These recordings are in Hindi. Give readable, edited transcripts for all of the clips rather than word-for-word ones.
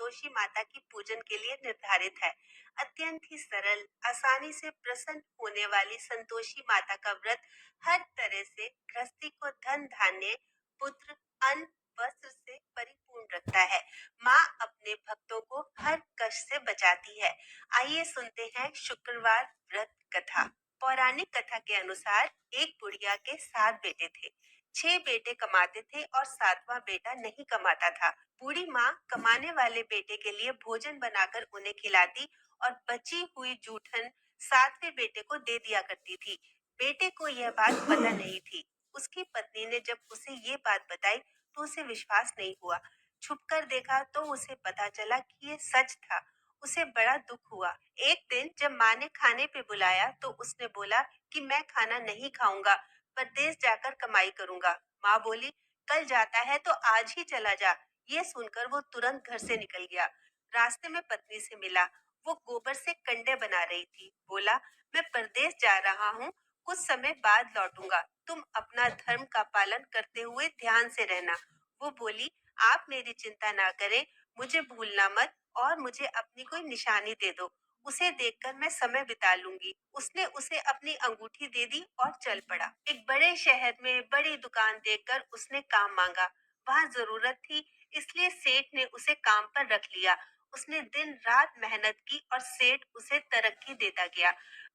संतोषी माता की पूजन के लिए निर्धारित है। अत्यंत ही सरल, आसानी से प्रसन्न होने वाली संतोषी माता का व्रत हर तरह से गृहस्थी को धन धान्य, पुत्र, अन्न, वस्त्र से परिपूर्ण रखता है। माँ अपने भक्तों को हर कष्ट से बचाती है। आइए सुनते हैं शुक्रवार व्रत कथा। पौराणिक कथा के अनुसार एक बुढ़िया के 7 बेटे थे। 6 बेटे कमाते थे और 7वां बेटा नहीं कमाता था। बूढ़ी माँ कमाने वाले बेटे के लिए भोजन बनाकर उन्हें खिलाती और बची हुई जूठन 7वें बेटे को दे दिया करती थी। बेटे को यह बात पता नहीं थी। उसकी पत्नी ने जब उसे ये बात बताई तो उसे विश्वास नहीं हुआ। छुपकर देखा तो उसे पता चला कि ये सच था। उसे बड़ा दुख हुआ। एक दिन जब माँ ने खाने पे बुलाया तो उसने बोला कि मैं खाना नहीं खाऊंगा, परदेश जाकर कमाई करूंगा। माँ बोली, कल जाता है तो आज ही चला जा। ये सुनकर वो तुरंत घर से निकल गया। रास्ते में पत्नी से मिला। वो गोबर से कंडे बना रही थी। बोला, मैं परदेश जा रहा हूँ, कुछ समय बाद लौटूंगा। तुम अपना धर्म का पालन करते हुए ध्यान से रहना। वो बोली, आप मेरी चिंता ना करें, मुझे भूलना मत और मुझे अपनी कोई निशानी दे दो। उसे देखकर मैं समय बिता लूंगी। उसने उसे अपनी अंगूठी दे दी और चल पड़ा। एक बड़े शहर में बड़ी दुकान देखकर उसने काम मांगा। वहाँ जरूरत थी, इसलिए सेठ ने उसे काम पर रख लिया। उसने दिन रात मेहनत की और सेठ उसे तरक्की देता गया।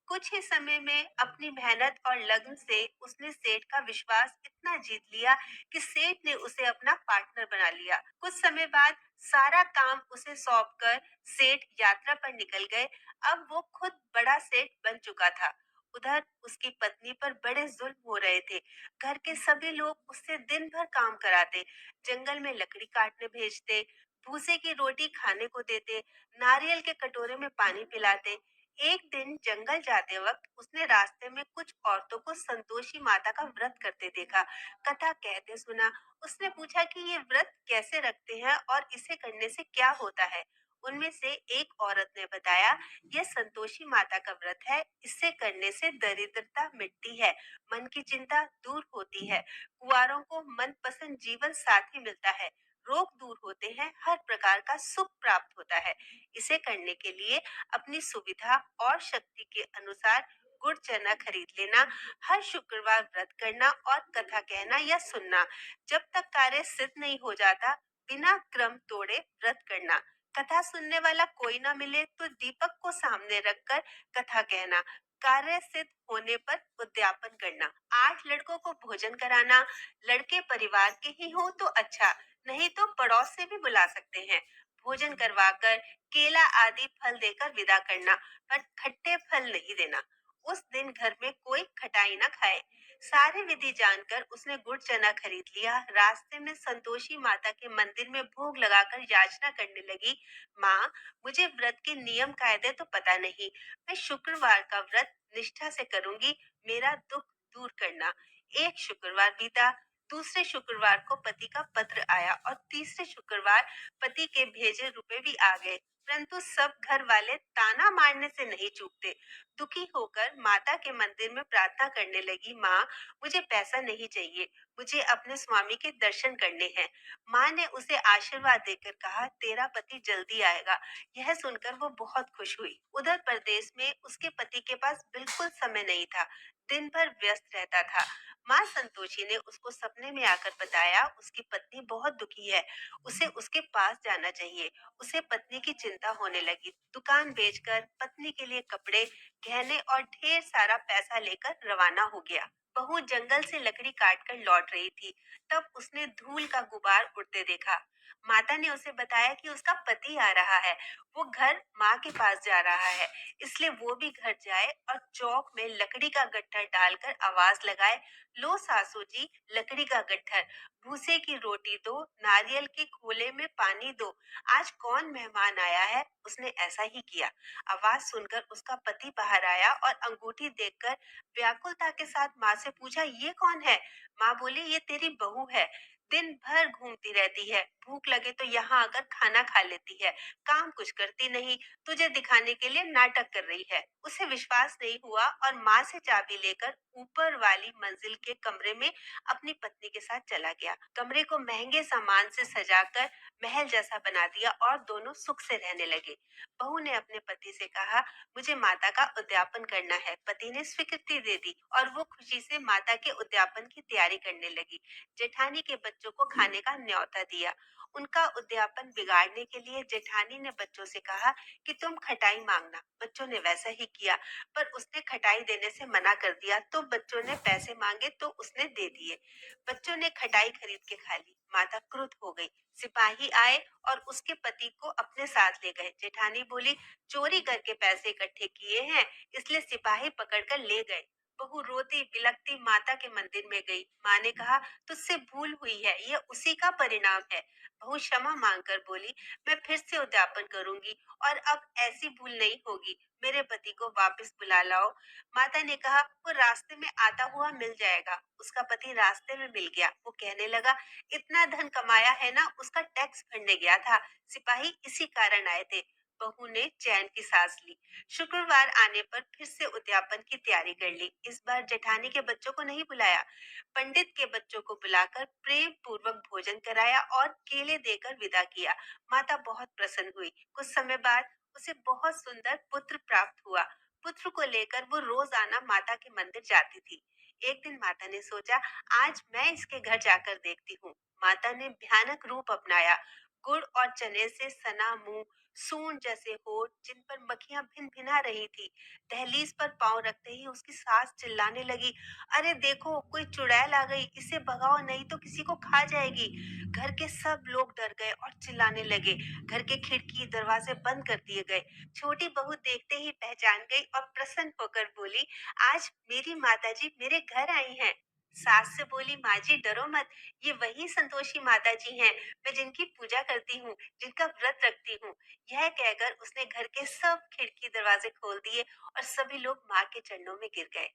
कुछ ही समय में अपनी मेहनत और लगन से उसने सेठ का विश्वास इतना जीत लिया कि सेठ ने उसे अपना पार्टनर बना लिया। कुछ समय बाद सारा काम उसे सौंपकर सेठ यात्रा पर निकल गए। अब वो खुद बड़ा सेठ बन चुका था। उधर उसकी पत्नी पर बड़े जुल्म हो रहे थे। घर के सभी लोग उससे दिन भर काम कराते, जंगल में लकड़ी काटने भेजते, भूसे की रोटी खाने को देते, नारियल के कटोरे में पानी पिलाते। एक दिन जंगल जाते वक्त उसने रास्ते में कुछ औरतों को संतोषी माता का व्रत करते देखा। कथा कहते सुना। उसने पूछा कि ये व्रत कैसे रखते हैं और इसे करने से क्या होता है। उनमें से एक औरत ने बताया, यह संतोषी माता का व्रत है। इससे करने से दरिद्रता मिटती है, मन की चिंता दूर होती है, कुंवारों को मनपसंद जीवन साथी मिलता है, रोग दूर होते हैं, हर प्रकार का सुख प्राप्त होता है। इसे करने के लिए अपनी सुविधा और शक्ति के अनुसार गुड़ चना खरीद लेना, हर शुक्रवार व्रत करना और कथा कहना या सुनना। जब तक कार्य सिद्ध नहीं हो जाता, बिना क्रम तोड़े व्रत करना। कथा सुनने वाला कोई ना मिले तो दीपक को सामने रखकर कथा कहना। कार्य सिद्ध होने पर उद्यापन करना। 8 लड़कों को भोजन कराना। लड़के परिवार के ही हो तो अच्छा, नहीं तो पड़ोस से भी बुला सकते हैं। भोजन करवाकर केला आदि फल देकर विदा करना, पर खट्टे फल नहीं देना। उस दिन घर में कोई खटाई न खाए। सारी विधि जानकर उसने गुड़ चना खरीद लिया। रास्ते में संतोषी माता के मंदिर में भोग लगाकर याचना करने लगी, माँ, मुझे व्रत के नियम कायदे तो पता नहीं। मैं शुक्रवार का व्रत निष्ठा से करूंगी, मेरा दुख दूर करना। एक शुक्रवार बीता। दूसरे शुक्रवार को पति का पत्र आया और तीसरे शुक्रवार पति के भेजे रुपए भी आ गए। परंतु सब घर वाले ताना मारने से नहीं चूकते। दुखी होकर माता के मंदिर में प्रार्थना करने लगी, माँ, मुझे पैसा नहीं चाहिए, मुझे अपने स्वामी के दर्शन करने हैं। माँ ने उसे आशीर्वाद देकर कहा, तेरा पति जल्दी आएगा। यह सुनकर वो बहुत खुश हुई। उधर प्रदेश में उसके पति के पास बिल्कुल समय नहीं था, दिन भर व्यस्त रहता था। माँ संतोषी ने उसको सपने में आकर बताया, उसकी पत्नी बहुत दुखी है, उसे उसके पास जाना चाहिए। उसे पत्नी की चिंता होने लगी। दुकान बेचकर पत्नी के लिए कपड़े, गहने और ढेर सारा पैसा लेकर रवाना हो गया। बहू जंगल से लकड़ी काटकर लौट रही थी, तब उसने धूल का गुबार उड़ते देखा। माता ने उसे बताया कि उसका पति आ रहा है, वो घर माँ के पास जा रहा है, इसलिए वो भी घर जाए और चौक में लकड़ी का गट्ठर डालकर आवाज लगाए, लो सासू जी, लकड़ी का गट्ठर, भूसे की रोटी दो, नारियल के खोले में पानी दो, आज कौन मेहमान आया है। उसने ऐसा ही किया। आवाज सुनकर उसका पति बाहर आया और अंगूठी देखकर व्याकुलता के साथ माँ से पूछा, ये कौन है। माँ बोली, ये तेरी बहू है। दिन भर घूमती रहती है, भूख लगे तो यहाँ आकर खाना खा लेती है, काम कुछ करती नहीं, तुझे दिखाने के लिए नाटक कर रही है। उसे विश्वास नहीं हुआ और माँ से चाबी लेकर ऊपर वाली मंजिल के कमरे में अपनी पत्नी के साथ चला गया। कमरे को महंगे सामान से सजाकर महल जैसा बना दिया और दोनों सुख से रहने लगे। बहू ने अपने पति से कहा, मुझे माता का उद्यापन करना है। पति ने स्वीकृति दे दी और वो खुशी से माता के उद्यापन की तैयारी करने लगी। जेठानी के बच्चों को खाने का न्योता दिया। उनका उद्यापन बिगाड़ने के लिए जेठानी ने बच्चों से कहा कि तुम खटाई मांगना। बच्चों ने वैसा ही किया, पर उसने खटाई देने से मना कर दिया तो बच्चों ने पैसे मांगे तो उसने दे दिए। बच्चों ने खटाई खरीद के खा ली। माता क्रुद्ध हो गई। सिपाही आए और उसके पति को अपने साथ ले गए। जेठानी बोली, चोरी करके पैसे इकट्ठे किए हैं, इसलिए सिपाही पकड़कर ले गए। बहू रोती बिलखती माता के मंदिर में गई। माँ ने कहा, तुझसे भूल हुई है, यह उसी का परिणाम है। बहू क्षमा मांगकर बोली, मैं फिर से उद्यापन करूंगी और अब ऐसी भूल नहीं होगी। मेरे पति को वापस बुला लाओ। माता ने कहा, वो रास्ते में आता हुआ मिल जाएगा। उसका पति रास्ते में मिल गया। वो कहने लगा, इतना धन कमाया है ना, उसका टैक्स भरने गया था। सिपाही इसी कारण आए थे। बहू ने चैन की सांस ली। शुक्रवार आने पर फिर से उद्यापन की तैयारी कर ली। इस बार जेठानी के बच्चों को नहीं बुलाया। पंडित के बच्चों को बुलाकर प्रेम पूर्वक भोजन कराया और केले देकर विदा किया। माता बहुत प्रसन्न हुई। कुछ समय बाद उसे बहुत सुंदर पुत्र प्राप्त हुआ। पुत्र को लेकर वो रोजाना माता के मंदिर जाती थी। एक दिन माता ने सोचा, आज मैं इसके घर जाकर देखती हूँ। माता ने भयानक रूप अपनाया। गुड़ और चने से सना मुंह, सूंड जैसे होठ, जिन पर मक्खियां भिन भिना रही थी। दहलीज पर पांव रखते ही उसकी सास चिल्लाने लगी, अरे देखो, कोई चुड़ैल आ गई, इसे भगाओ नहीं तो किसी को खा जाएगी। घर के सब लोग डर गए और चिल्लाने लगे। घर के खिड़की दरवाजे बंद कर दिए गए। छोटी बहू देखते ही पहचान गई और प्रसन्न होकर बोली, आज मेरी माताजी मेरे घर आई हैं। सास से बोली, माँ जी डरो मत, ये वही संतोषी माता जी हैं, मैं जिनकी पूजा करती हूँ, जिनका व्रत रखती हूँ। यह कहकर उसने घर के सब खिड़की दरवाजे खोल दिए और सभी लोग माँ के चरणों में गिर गए।